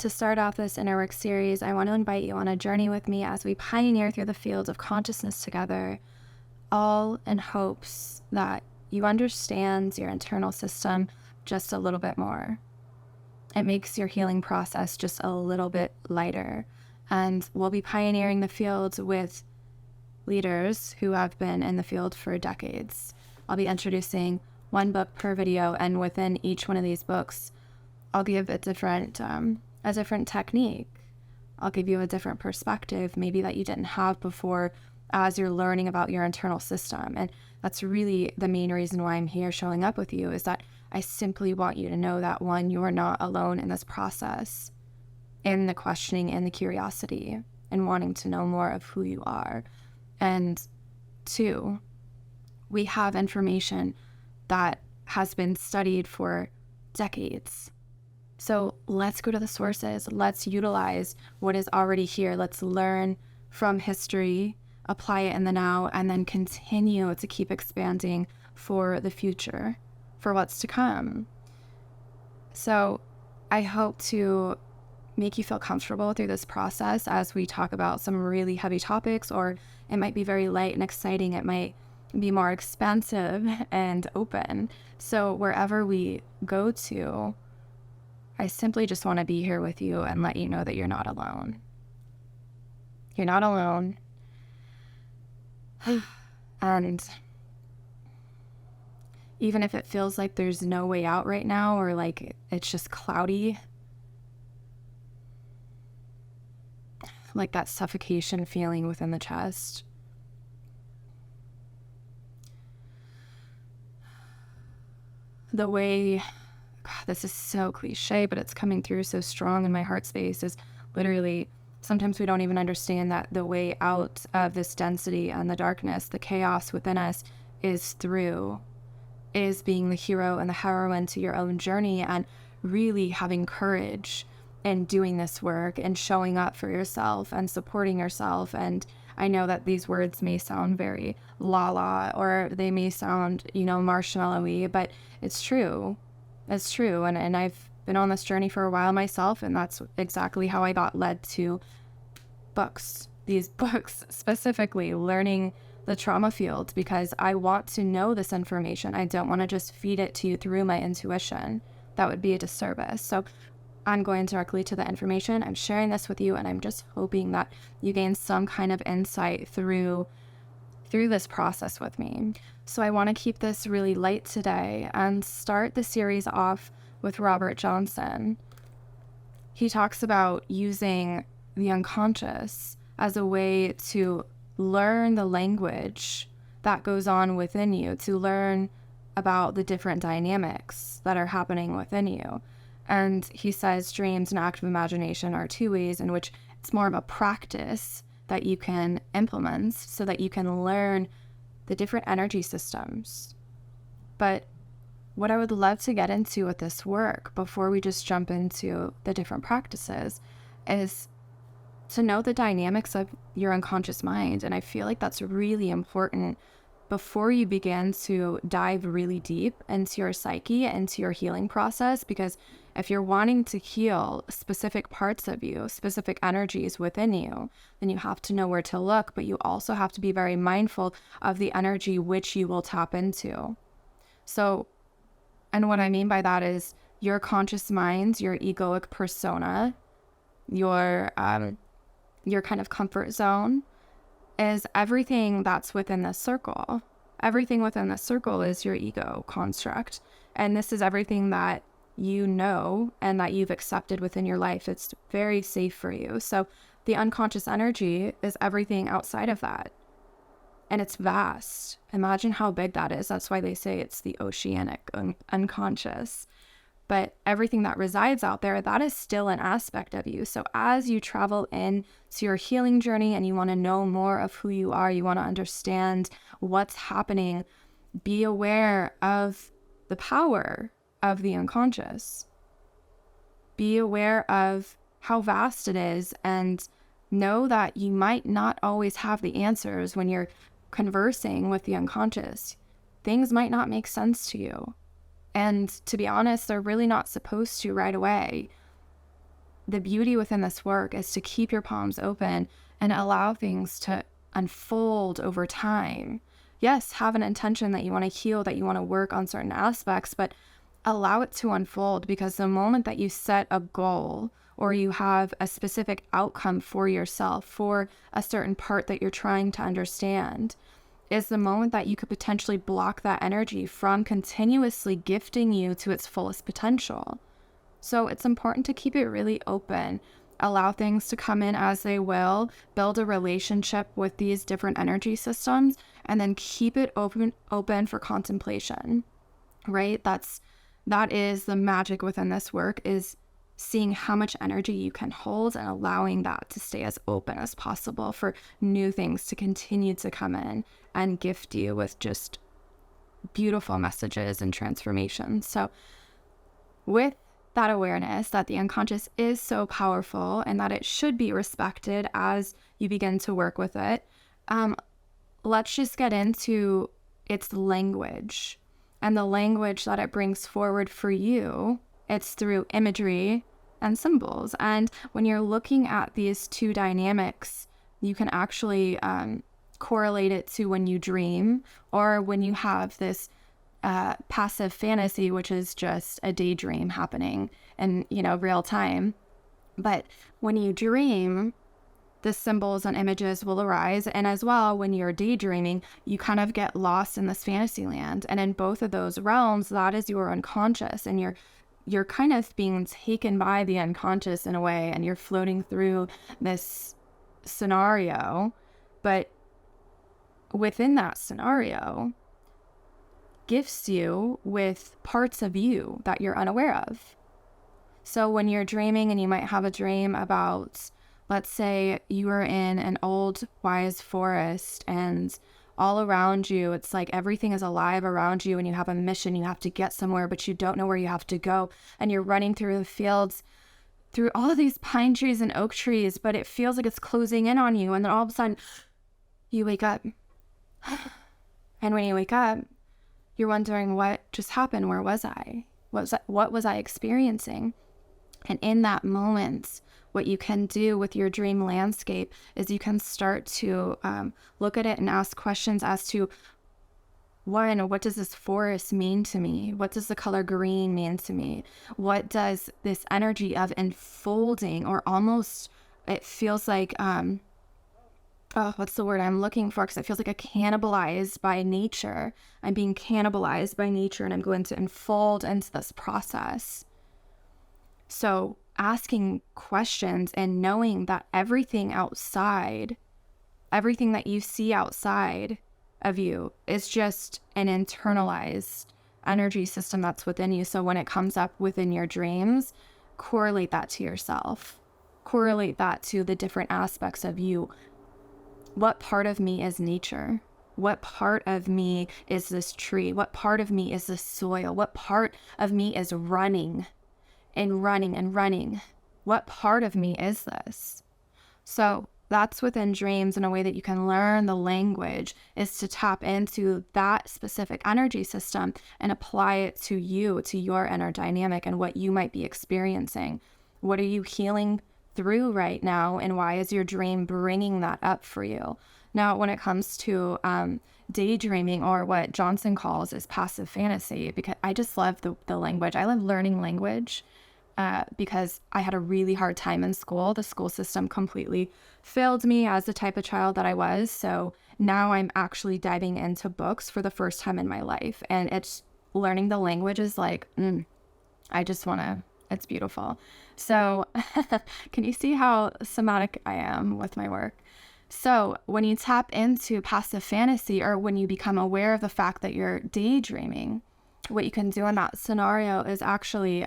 To start off this inner work series, I want to invite you on a journey with me as we pioneer through the fields of consciousness together, all in hopes that you understand your internal system just a little bit more. It makes your healing process just a little bit lighter. And we'll be pioneering the fields with leaders who have been in the field for decades. I'll be introducing one book per video, and within each one of these books, I'll give a different technique. I'll give you a different perspective, maybe that you didn't have before, as you're learning about your internal system. And that's really the main reason why I'm here showing up with you, is that I simply want you to know that, one, you are not alone in this process, in the questioning and the curiosity and wanting to know more of who you are. And two, we have information that has been studied for decades. So let's go to the sources. Let's utilize what is already here. Let's learn from history, apply it in the now, and then continue to keep expanding for the future, for what's to come. So I hope to make you feel comfortable through this process as we talk about some really heavy topics, or it might be very light and exciting. It might be more expansive and open. So wherever we go to, I simply just want to be here with you and let you know that you're not alone. You're not alone. And even if it feels like there's no way out right now, or like it's just cloudy, like that suffocation feeling within the chest, the way, God, this is so cliche, but it's coming through so strong in my heart space, is literally, sometimes we don't even understand that the way out of this density and the darkness, the chaos within us, is being the hero and the heroine to your own journey, and really having courage in doing this work and showing up for yourself and supporting yourself. And I know that these words may sound very la-la, or they may sound, marshmallowy, but it's true. It's true. And I've been on this journey for a while myself, and that's exactly how I got led to books. These books, specifically learning the trauma field, because I want to know this information. I don't want to just feed it to you through my intuition. That would be a disservice. So I'm going directly to the information. I'm sharing this with you, and I'm just hoping that you gain some kind of insight through this process with me. So I want to keep this really light today and start the series off with Robert Johnson. He talks about using the unconscious as a way to learn the language that goes on within you, to learn about the different dynamics that are happening within you. And he says dreams and active imagination are two ways in which it's more of a practice that you can implement so that you can learn the different energy systems. But what I would love to get into with this work, before we just jump into the different practices, is to know the dynamics of your unconscious mind. And I feel like that's really important before you begin to dive really deep into your psyche, into your healing process, because if you're wanting to heal specific parts of you, specific energies within you, then you have to know where to look, but you also have to be very mindful of the energy which you will tap into. So, and what I mean by that is your conscious mind, your egoic persona, your kind of comfort zone, is everything that's within this circle. Everything within this circle is your ego construct. And this is everything that you know and that you've accepted within your life. It's very safe for you. So the unconscious energy is everything outside of that. And it's vast. Imagine how big that is. That's why they say it's the oceanic unconscious. But everything that resides out there, that is still an aspect of you. So as you travel in to your healing journey and you want to know more of who you are, you want to understand what's happening, be aware of the power of the unconscious. Be aware of how vast it is, and know that you might not always have the answers when you're conversing with the unconscious. Things might not make sense to you. And to be honest, they're really not supposed to right away. the beauty within this work is to keep your palms open and allow things to unfold over time. Yes, have an intention that you want to heal, that you want to work on certain aspects, but allow it to unfold, because the moment that you set a goal or you have a specific outcome for yourself, for a certain part that you're trying to understand, is the moment that you could potentially block that energy from continuously gifting you to its fullest potential. So it's important to keep it really open, allow things to come in as they will, build a relationship with these different energy systems, and then keep it open for contemplation, right? That is the magic within this work, is seeing how much energy you can hold and allowing that to stay as open as possible for new things to continue to come in and gift you with just beautiful messages and transformations. So with that awareness that the unconscious is so powerful and that it should be respected as you begin to work with it, let's just get into its language and the language that it brings forward for you. It's through imagery and symbols. And when you're looking at these two dynamics, you can actually correlate it to when you dream or when you have this passive fantasy, which is just a daydream happening in, real time. But when you dream, the symbols and images will arise. And as well, when you're daydreaming, you kind of get lost in this fantasy land. And in both of those realms, that is your unconscious, and you're kind of being taken by the unconscious in a way, and you're floating through this scenario. But within that scenario, gifts you with parts of you that you're unaware of. So when you're dreaming and you might have a dream about, let's say you are in an old wise forest and all around you, it's like everything is alive around you and you have a mission, you have to get somewhere, but you don't know where you have to go. And you're running through the fields, through all of these pine trees and oak trees, but it feels like it's closing in on you. And then all of a sudden you wake up. And when you wake up, you're wondering, what just happened? Where was I? What was I experiencing? And in that moment, what you can do with your dream landscape is you can start to look at it and ask questions as to, one, what does this forest mean to me? What does the color green mean to me? What does this energy of enfolding, or almost, it feels like, what's the word I'm looking for? Because it feels like a cannibalized by nature. I'm being cannibalized by nature and I'm going to enfold into this process. So asking questions and knowing that everything outside, everything that you see outside of you is just an internalized energy system that's within you. So when it comes up within your dreams, correlate that to yourself. Correlate that to the different aspects of you. What part of me is nature? What part of me is this tree? What part of me is this soil? What part of me is running and running and running? What part of me is this? So that's within dreams, and a way that you can learn the language is to tap into that specific energy system and apply it to you, to your inner dynamic and what you might be experiencing. What are you healing through right now, and why is your dream bringing that up for you? Now, when it comes to daydreaming, or what Johnson calls is passive fantasy, because I just love the language. I love learning language because I had a really hard time in school. The school system completely failed me as the type of child that I was. So now I'm actually diving into books for the first time in my life. And it's learning the language is like, I just want to, it's beautiful. So can you see how somatic I am with my work? So when you tap into passive fantasy, or when you become aware of the fact that you're daydreaming, what you can do in that scenario is actually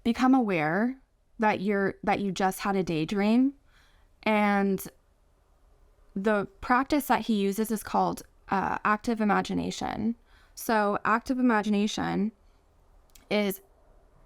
become aware that you just had a daydream. And the practice that he uses is called active imagination. So active imagination is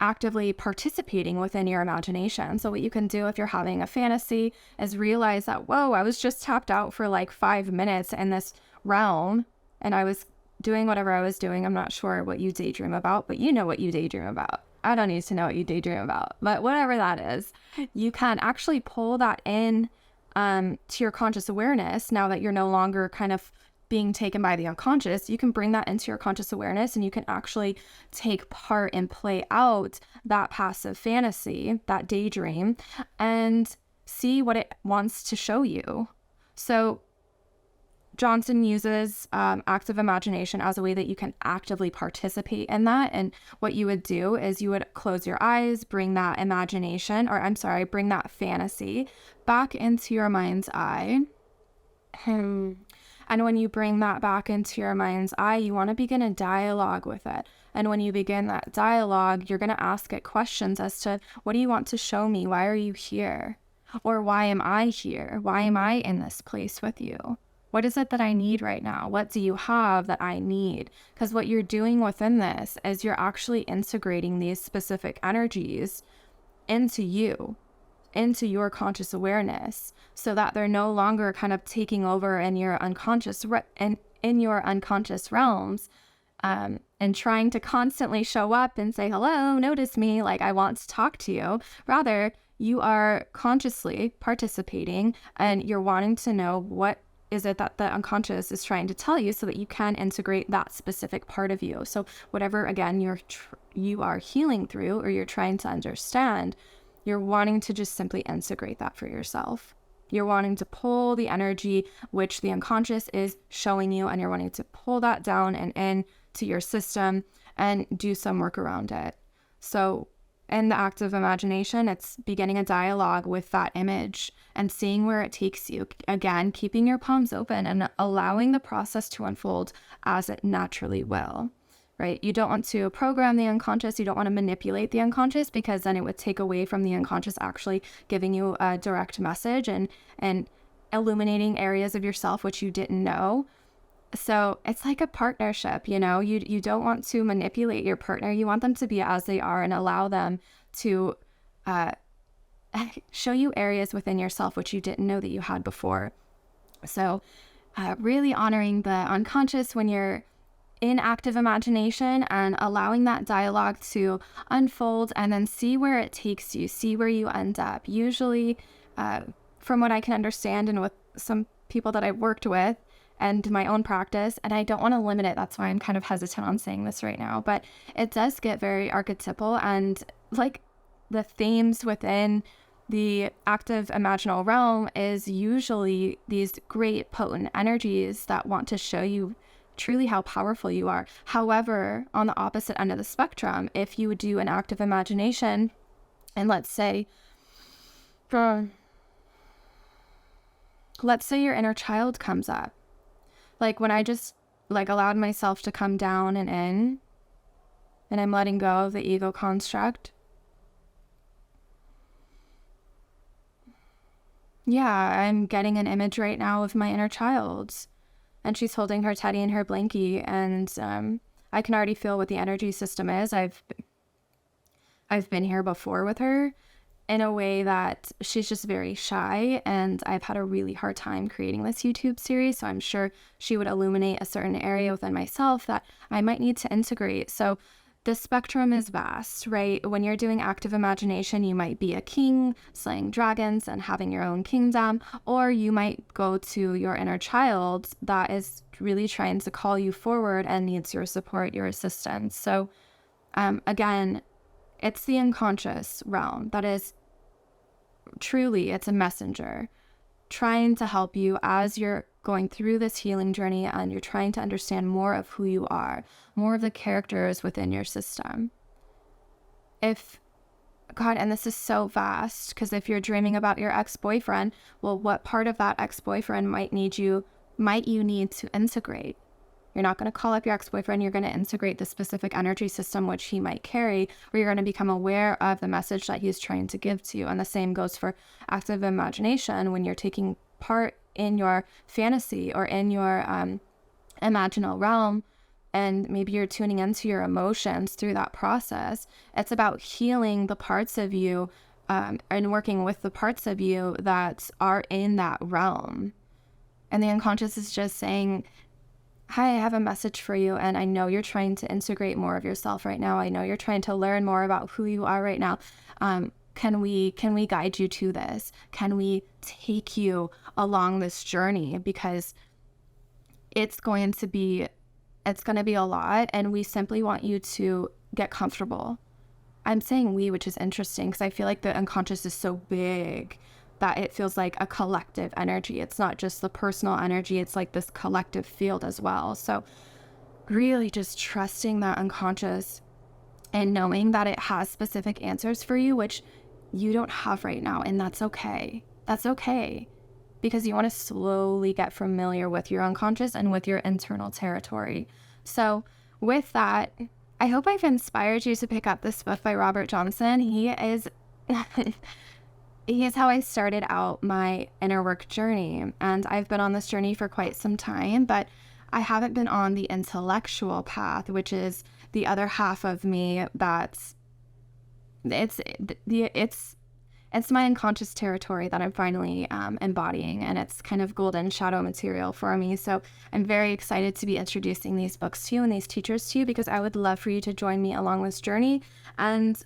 actively participating within your imagination. So what you can do if you're having a fantasy is realize that, whoa, I was just tapped out for like 5 minutes in this realm and I was doing whatever I was doing. I'm not sure what you daydream about, but you know what you daydream about. I don't need to know what you daydream about, but whatever that is, you can actually pull that in to your conscious awareness. Now that you're no longer kind of being taken by the unconscious, you can bring that into your conscious awareness, and you can actually take part and play out that passive fantasy, that daydream, and see what it wants to show you. So Johnson uses active imagination as a way that you can actively participate in that. And what you would do is you would close your eyes, bring that bring that fantasy back into your mind's eye. And when you bring that back into your mind's eye, you want to begin a dialogue with it. And when you begin that dialogue, you're going to ask it questions as to, what do you want to show me? Why are you here? Or why am I here? Why am I in this place with you? What is it that I need right now? What do you have that I need? Because what you're doing within this is you're actually integrating these specific energies into you, into your conscious awareness, so that they're no longer kind of taking over in your unconscious in your unconscious realms, and trying to constantly show up and say, hello, notice me, like I want to talk to you. Rather, you are consciously participating, and you're wanting to know what is it that the unconscious is trying to tell you, so that you can integrate that specific part of you. So whatever, again, you are healing through, or you're trying to understand, you're wanting to just simply integrate that for yourself. You're wanting to pull the energy which the unconscious is showing you, and you're wanting to pull that down and in to your system and do some work around it. So in the active imagination, it's beginning a dialogue with that image and seeing where it takes you. Again, keeping your palms open and allowing the process to unfold as it naturally will, right? You don't want to program the unconscious. You don't want to manipulate the unconscious, because then it would take away from the unconscious actually giving you a direct message and illuminating areas of yourself which you didn't know. So it's like a partnership, you don't want to manipulate your partner. You want them to be as they are and allow them to show you areas within yourself which you didn't know that you had before. So really honoring the unconscious when you're in active imagination, and allowing that dialogue to unfold, and then see where it takes you, see where you end up. Usually, from what I can understand, and with some people that I've worked with, and my own practice, and I don't want to limit it. That's why I'm kind of hesitant on saying this right now, but it does get very archetypal, and like the themes within the active imaginal realm is usually these great potent energies that want to show you truly how powerful you are. However, on the opposite end of the spectrum, if you do an active imagination, and let's say your inner child comes up, like when I just allowed myself to come down and in, and I'm letting go of the ego construct. Yeah, I'm getting an image right now of my inner child, and she's holding her teddy and her blankie, and I can already feel what the energy system is. I've been here before with her, in a way that she's just very shy, and I've had a really hard time creating this YouTube series, so I'm sure she would illuminate a certain area within myself that I might need to integrate. So the spectrum is vast, right? When you're doing active imagination, you might be a king slaying dragons and having your own kingdom, or you might go to your inner child that is really trying to call you forward and needs your support, your assistance. So again, it's the unconscious realm that is truly, it's a messenger trying to help you as you're going through this healing journey, and you're trying to understand more of who you are, more of the characters within your system. And this is so vast, because if you're dreaming about your ex-boyfriend, well, what part of that ex-boyfriend might you need to integrate? You're not going to call up your ex-boyfriend. You're going to integrate the specific energy system which he might carry, or you're going to become aware of the message that he's trying to give to you. And the same goes for active imagination. When you're taking part in your fantasy or in your imaginal realm, and maybe you're tuning into your emotions through that process, it's about healing the parts of you and working with the parts of you that are in that realm. And the unconscious is just saying, hi, I have a message for you. And I know you're trying to integrate more of yourself right now. I know you're trying to learn more about who you are right now. Can we guide you to this? Can we take you along this journey? Because it's going to be a lot, and we simply want you to get comfortable. I'm saying we, which is interesting because I feel like the unconscious is so big that it feels like a collective energy. It's not just the personal energy, it's like this collective field as well. So really just trusting that unconscious and knowing that it has specific answers for you, which you don't have right now. And that's okay. That's okay. Because you want to slowly get familiar with your unconscious and with your internal territory. So with that, I hope I've inspired you to pick up this book by Robert Johnson. He is how I started out my inner work journey. And I've been on this journey for quite some time, but I haven't been on the intellectual path, which is the other half of me that's it's my unconscious territory that I'm finally embodying, and it's kind of golden shadow material for me. So I'm very excited to be introducing these books to you and these teachers to you, because I would love for you to join me along this journey. And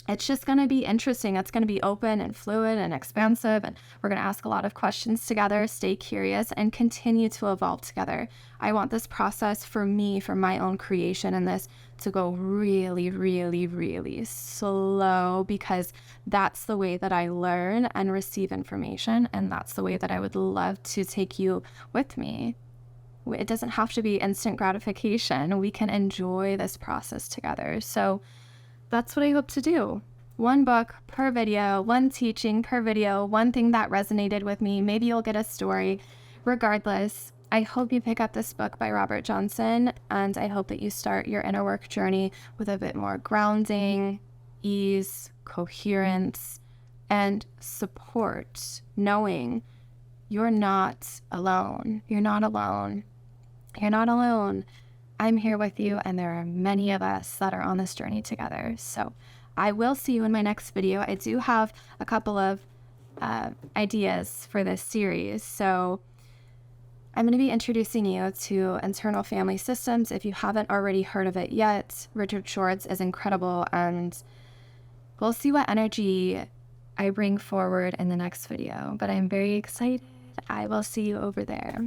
it's just going to be interesting. It's going to be open and fluid and expansive, and we're going to ask a lot of questions together, stay curious, and continue to evolve together. I want this process for me, for my own creation, and this to go really, really, really slow, because that's the way that I learn and receive information, and that's the way that I would love to take you with me. It doesn't have to be instant gratification. We can enjoy this process together. So that's what I hope to do. One book per video, one teaching per video, one thing that resonated with me. Maybe you'll get a story. Regardless, I hope you pick up this book by Robert Johnson, and I hope that you start your inner work journey with a bit more grounding, ease, coherence, and support, knowing you're not alone. You're not alone. You're not alone. I'm here with you, and there are many of us that are on this journey together. So I will see you in my next video. I do have a couple of ideas for this series. So I'm going to be introducing you to internal family systems. If you haven't already heard of it yet, Richard Schwartz is incredible, and we'll see what energy I bring forward in the next video. But I'm very excited. I will see you over there.